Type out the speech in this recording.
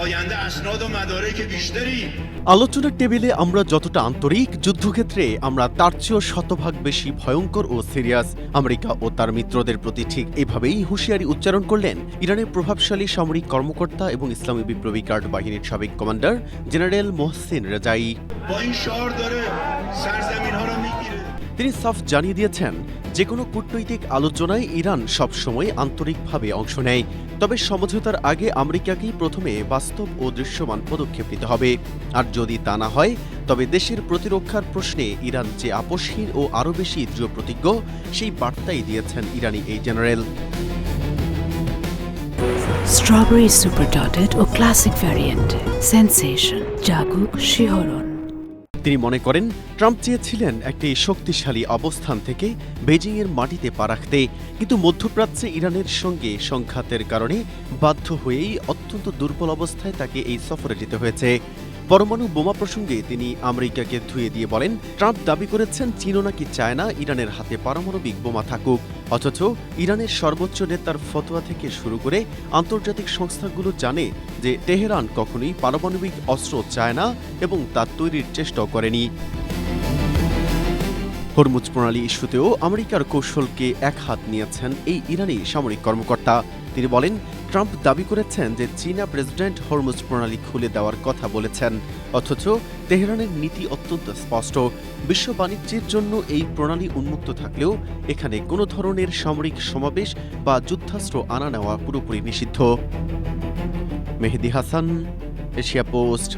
نماینده اسناد و مدارک بیشتری আলোচনার টেবিলে আমরা যতটা আন্তরিক, যুদ্ধক্ষেত্রে আমরা তার চেয়েও শতভাগ বেশি ভয়ঙ্কর ও সিরিয়াস। আমেরিকা ও তার মিত্রদের প্রতি ঠিক এভাবেই হুঁশিয়ারি উচ্চারণ করলেন ইরানের প্রভাবশালী সামরিক কর্মকর্তা এবং ইসলামী বিপ্লবী গার্ড বাহিনীর সাবেক কমান্ডার জেনারেল মোহসিন রেজাই। با این شعار داره سرزمین ها رو میگیره তিনি সাফ জানিয়ে দিয়েছেন, যে কোনো কূটনৈতিক আলোচনায় ইরান সবসময় আন্তরিকভাবে অংশ নেয়, তবে সমঝোতার আগে আমেরিকাকেই প্রথমে বাস্তব ও দৃশ্যমান পদক্ষেপ নিতে হবে। আর যদি তা না হয়, তবে দেশের প্রতিরক্ষার প্রশ্নে ইরান যে আপোষহীন ও আরও বেশি দৃঢ় প্রতিজ্ঞ, সেই বার্তাই দিয়েছেন ইরানি এই জেনারেল। স্ট্রবেরি সুপার ডটেড ও ক্লাসিক ভ্যারিয়েন্টে সেন্সেশন জাগুক শিহরণ। তিনি মনে করেন, ট্রাম্প চেয়েছিলেন একটি শক্তিশালী অবস্থান থেকে বেজিংয়ের মাটিতে পা রাখতে, কিন্তু মধ্যপ্রাচ্যে ইরানের সঙ্গে সংঘাতের কারণে বাধ্য হয়েই অত্যন্ত দুর্বল অবস্থায় তাকে এই সফরে যেতে হয়েছে। পরমাণু বোমা প্রসঙ্গে তিনি আমেরিকাকে ধুয়ে দিয়ে বলেন, ট্রাম্প দাবি করেছেন চীনও নাকি চায় না ইরানের হাতে পারমাণবিক বোমা থাকুক, অথচ ইরানের সর্বোচ্চ নেতার ফতোয়া থেকে শুরু করে আন্তর্জাতিক সংস্থাগুলো জানে যে তেহরান কখনোই পারমাণবিক অস্ত্র চায় না এবং তা তৈরির চেষ্টাও করেনি। হরমুজ প্রণালী ইস্যুতেও আমেরিকার কৌশলকে একহাত নিয়েছেন এই ইরানি সামরিক কর্মকর্তা। তিনি বলেন, ট্রাম্প দাবি করেছেন যে চীনা প্রেসিডেন্ট হরমুজ প্রণালী খুলে দেওয়ার কথা বলেছেন, অথচ তেহরানের নীতি অত্যন্ত স্পষ্ট। বিশ্ব বাণিজ্যের জন্য এই প্রণালী উন্মুক্ত থাকলেও এখানে কোনো ধরনের সামরিক সমাবেশ বা যুদ্ধাস্ত্র আনা নেওয়া পুরোপুরি নিষিদ্ধ। মেহেদী হাসান, এশিয়া পোস্ট।